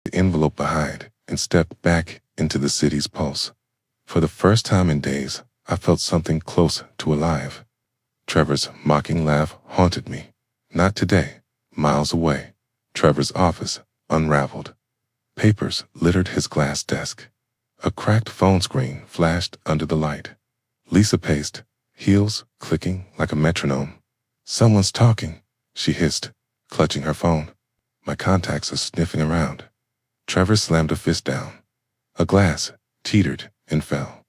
the envelope behind and stepped back into the city's pulse. For the first time in days, I felt something close to alive. Trevor's mocking laugh haunted me. Not today. Miles away. Trevor's office unraveled. Papers littered his glass desk. A cracked phone screen flashed under the light. Lisa paced, heels clicking like a metronome. "Someone's talking," she hissed, clutching her phone. My contacts are sniffing around. Trevor slammed a fist down. A glass teetered and fell.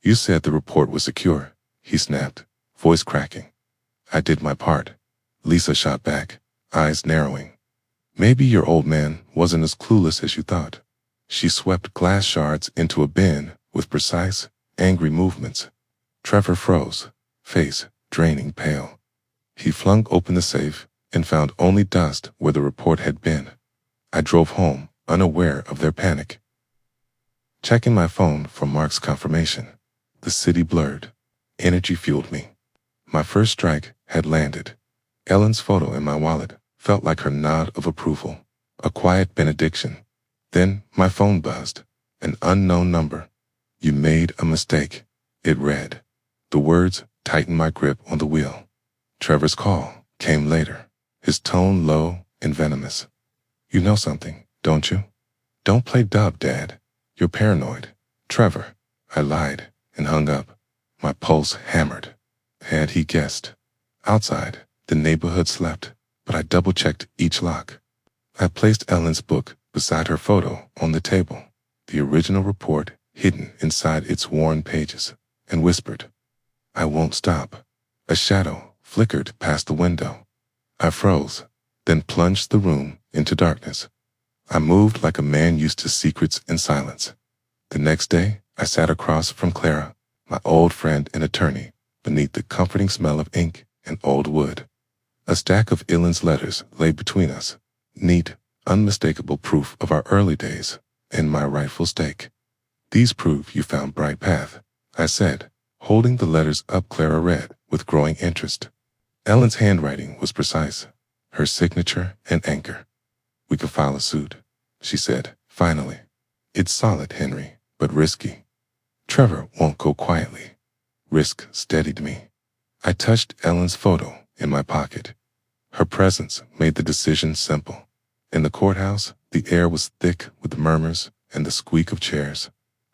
"You said the report was secure," he snapped, voice cracking. "I did my part," Lisa shot back, eyes narrowing. "Maybe your old man wasn't as clueless as you thought." She swept glass shards into a bin with precise, angry movements. Trevor froze, face draining pale. He flung open the safe and found only dust where the report had been. I drove home, unaware of their panic. Checking my phone for Mark's confirmation. The city blurred. Energy fueled me. My first strike had landed. Ellen's photo in my wallet felt like her nod of approval, a quiet benediction. Then my phone buzzed. An unknown number. "You made a mistake," it read. The words tightened my grip on the wheel. Trevor's call came later, his tone low and venomous. "You know something, don't you? Don't play dumb, Dad. You're paranoid." "Trevor," I lied and hung up. My pulse hammered. Had he guessed? Outside, the neighborhood slept, but I double-checked each lock. I placed Ellen's book beside her photo on the table, the original report hidden inside its worn pages, and whispered, "I won't stop." A shadow flickered past the window. I froze, then plunged the room into darkness. I moved like a man used to secrets and silence. The next day, I sat across from Clara, my old friend and attorney, beneath the comforting smell of ink and old wood. A stack of Ellen's letters lay between us, neat, unmistakable proof of our early days and my rightful stake. "These prove you found Bright Path," I said, holding the letters up. Clara read with growing interest. Ellen's handwriting was precise, her signature an anchor. "We could file a suit," she said, finally. "It's solid, Henry, but risky. Trevor won't go quietly." Risk steadied me. I touched Ellen's photo in my pocket. Her presence made the decision simple. In the courthouse, the air was thick with murmurs and the squeak of chairs.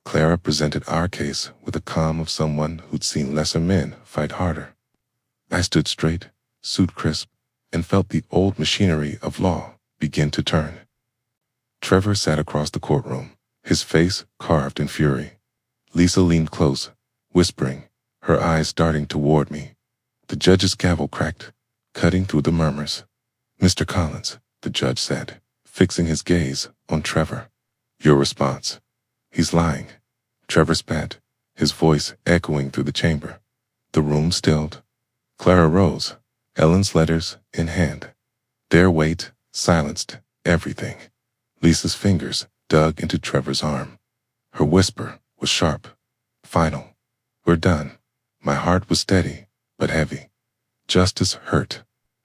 Clara presented our case with the calm of someone who'd seen lesser men fight harder. I stood straight, suit crisp, and felt the old machinery of law begin to turn. Trevor sat across the courtroom, his face carved in fury. Lisa leaned close, whispering, her eyes darting toward me. The judge's gavel cracked, cutting through the murmurs. "Mr. Collins," the judge said, fixing his gaze on Trevor. "Your response." "He's lying." Trevor spat, his voice echoing through the chamber. The room stilled. Clara rose, Ellen's letters in hand. Their weight silenced everything. Lisa's fingers dug into Trevor's arm. Her whisper was sharp, final. "We're done." My heart was steady, but heavy. Justice hurt.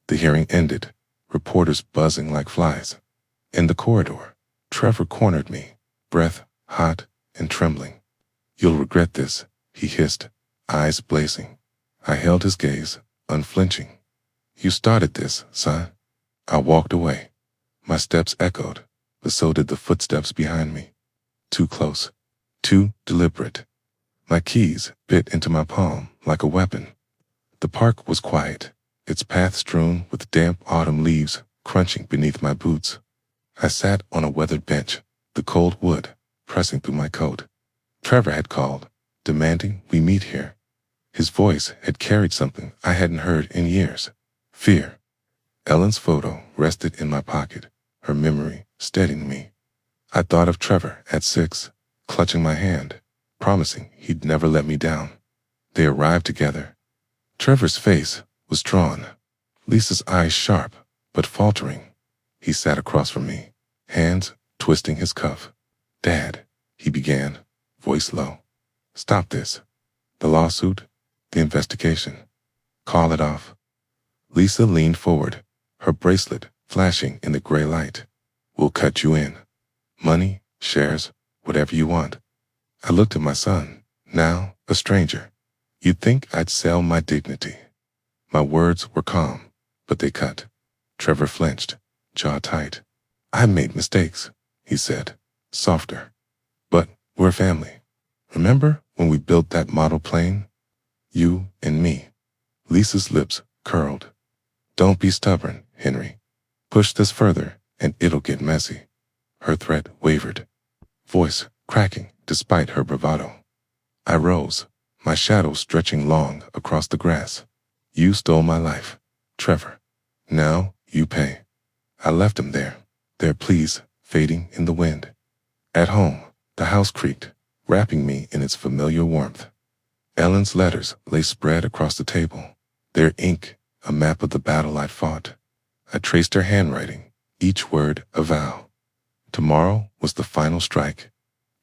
The hearing ended, reporters buzzing like flies. In the corridor, Trevor cornered me, breath hot and trembling. "You'll regret this," he hissed, eyes blazing. I held his gaze, unflinching. "You started this, son." I walked away. My steps echoed, but so did the footsteps behind me. Too close, too deliberate. My keys bit into my palm like a weapon. The park was quiet, its path strewn with damp autumn leaves crunching beneath my boots. I sat on a weathered bench, the cold wood pressing through my coat. Trevor had called, demanding we meet here. His voice had carried something I hadn't heard in years. Fear. Ellen's photo rested in my pocket, her memory steadying me. I thought of Trevor at 6, clutching my hand, promising he'd never let me down. They arrived together. Trevor's face was drawn, Lisa's eyes sharp but faltering. He sat across from me, hands twisting his cuff. "Dad," he began, voice low. "Stop this. The lawsuit, the investigation. Call it off." Lisa leaned forward, her bracelet flashing in the gray light. "We'll cut you in." Money, shares, whatever you want. I looked at my son, now a stranger. You'd think I'd sell my dignity. My words were calm, but they cut. Trevor flinched, jaw tight. I made mistakes, he said, softer. But we're family. Remember when we built that model plane? You and me. Lisa's lips curled. Don't be stubborn, Henry. Push this further and it'll get messy. Her threat wavered, voice cracking despite her bravado. I rose, my shadow stretching long across the grass. You stole my life, Trevor. Now you pay. I left him there, their pleas fading in the wind. At home, the house creaked, wrapping me in its familiar warmth. Ellen's letters lay spread across the table, their ink a map of the battle I'd fought. I traced her handwriting, each word a vow. Tomorrow was the final strike.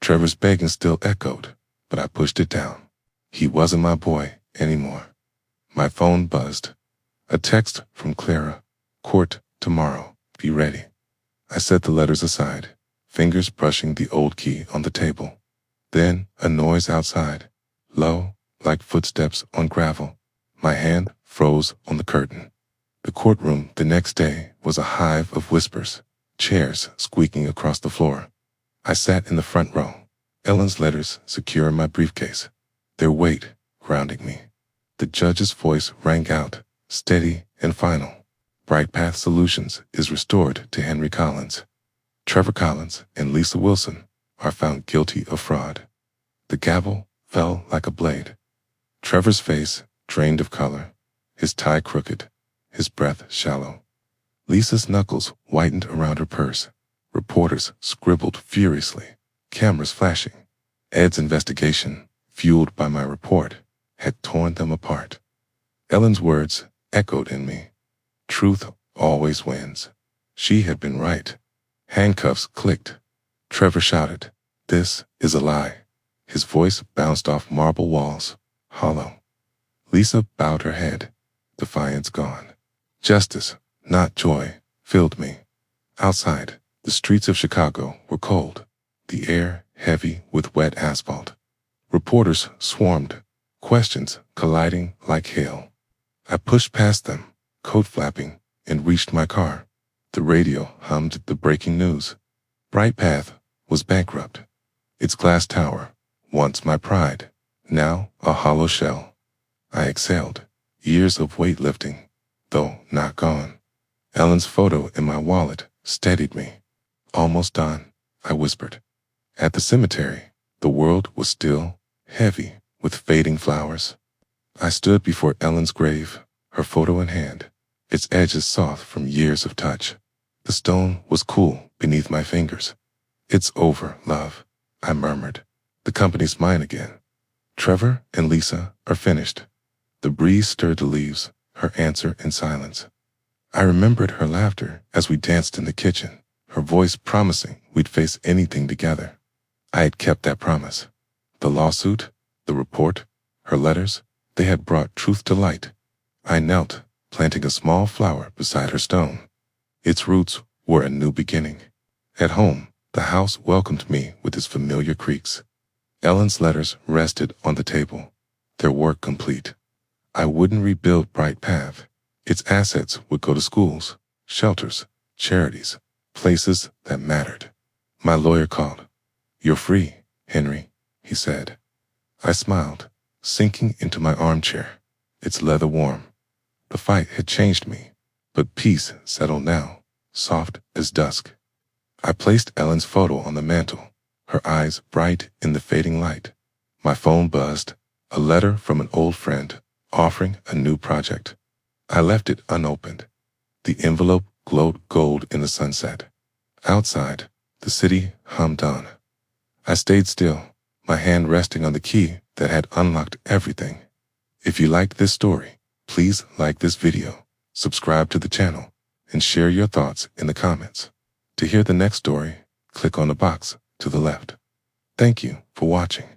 Trevor's begging still echoed, but I pushed it down. He wasn't my boy anymore. My phone buzzed. A text from Clara. Court tomorrow. Be ready. I set the letters aside, fingers brushing the old key on the table. Then a noise outside, low, like footsteps on gravel. My hand froze on the curtain. The courtroom the next day was a hive of whispers, chairs squeaking across the floor. I sat in the front row, Ellen's letters secure in my briefcase, their weight grounding me. The judge's voice rang out, steady and final. Bright Path Solutions is restored to Henry Collins. Trevor Collins and Lisa Wilson are found guilty of fraud. The gavel fell like a blade. Trevor's face drained of color, his tie crooked, his breath shallow. Lisa's knuckles whitened around her purse. Reporters scribbled furiously, cameras flashing. Ed's investigation, fueled by my report, had torn them apart. Ellen's words echoed in me. Truth always wins. She had been right. Handcuffs clicked. Trevor shouted, "This is a lie." His voice bounced off marble walls, hollow. Lisa bowed her head, defiance gone. Justice, not joy, filled me. Outside, the streets of Chicago were cold, the air heavy with wet asphalt. Reporters swarmed, questions colliding like hail. I pushed past them, coat flapping, and reached my car. The radio hummed the breaking news. Bright Path was bankrupt. Its glass tower, once my pride, now a hollow shell. I exhaled, years of weightlifting, though not gone. Ellen's photo in my wallet steadied me. Almost done, I whispered. At the cemetery, the world was still, heavy, with fading flowers. I stood before Ellen's grave, her photo in hand, its edges soft from years of touch. The stone was cool beneath my fingers. "It's over, love," I murmured. "The company's mine again. Trevor and Lisa are finished." The breeze stirred the leaves, her answer in silence. I remembered her laughter as we danced in the kitchen, her voice promising we'd face anything together. I had kept that promise. The lawsuit, the report, her letters, they had brought truth to light. I knelt, planting a small flower beside her stone. Its roots were a new beginning. At home, the house welcomed me with its familiar creaks. Ellen's letters rested on the table, their work complete. I wouldn't rebuild Bright Path. Its assets would go to schools, shelters, charities, places that mattered. My lawyer called. "You're free, Henry," he said. I smiled, sinking into my armchair, its leather warm. The fight had changed me, but peace settled now, soft as dusk. I placed Ellen's photo on the mantel, her eyes bright in the fading light. My phone buzzed, a letter from an old friend offering a new project. I left it unopened. The envelope glowed gold in the sunset. Outside, the city hummed on. I stayed still, my hand resting on the key that had unlocked everything. If you liked this story, please like this video, subscribe to the channel, and share your thoughts in the comments. To hear the next story, click on the box to the left. Thank you for watching.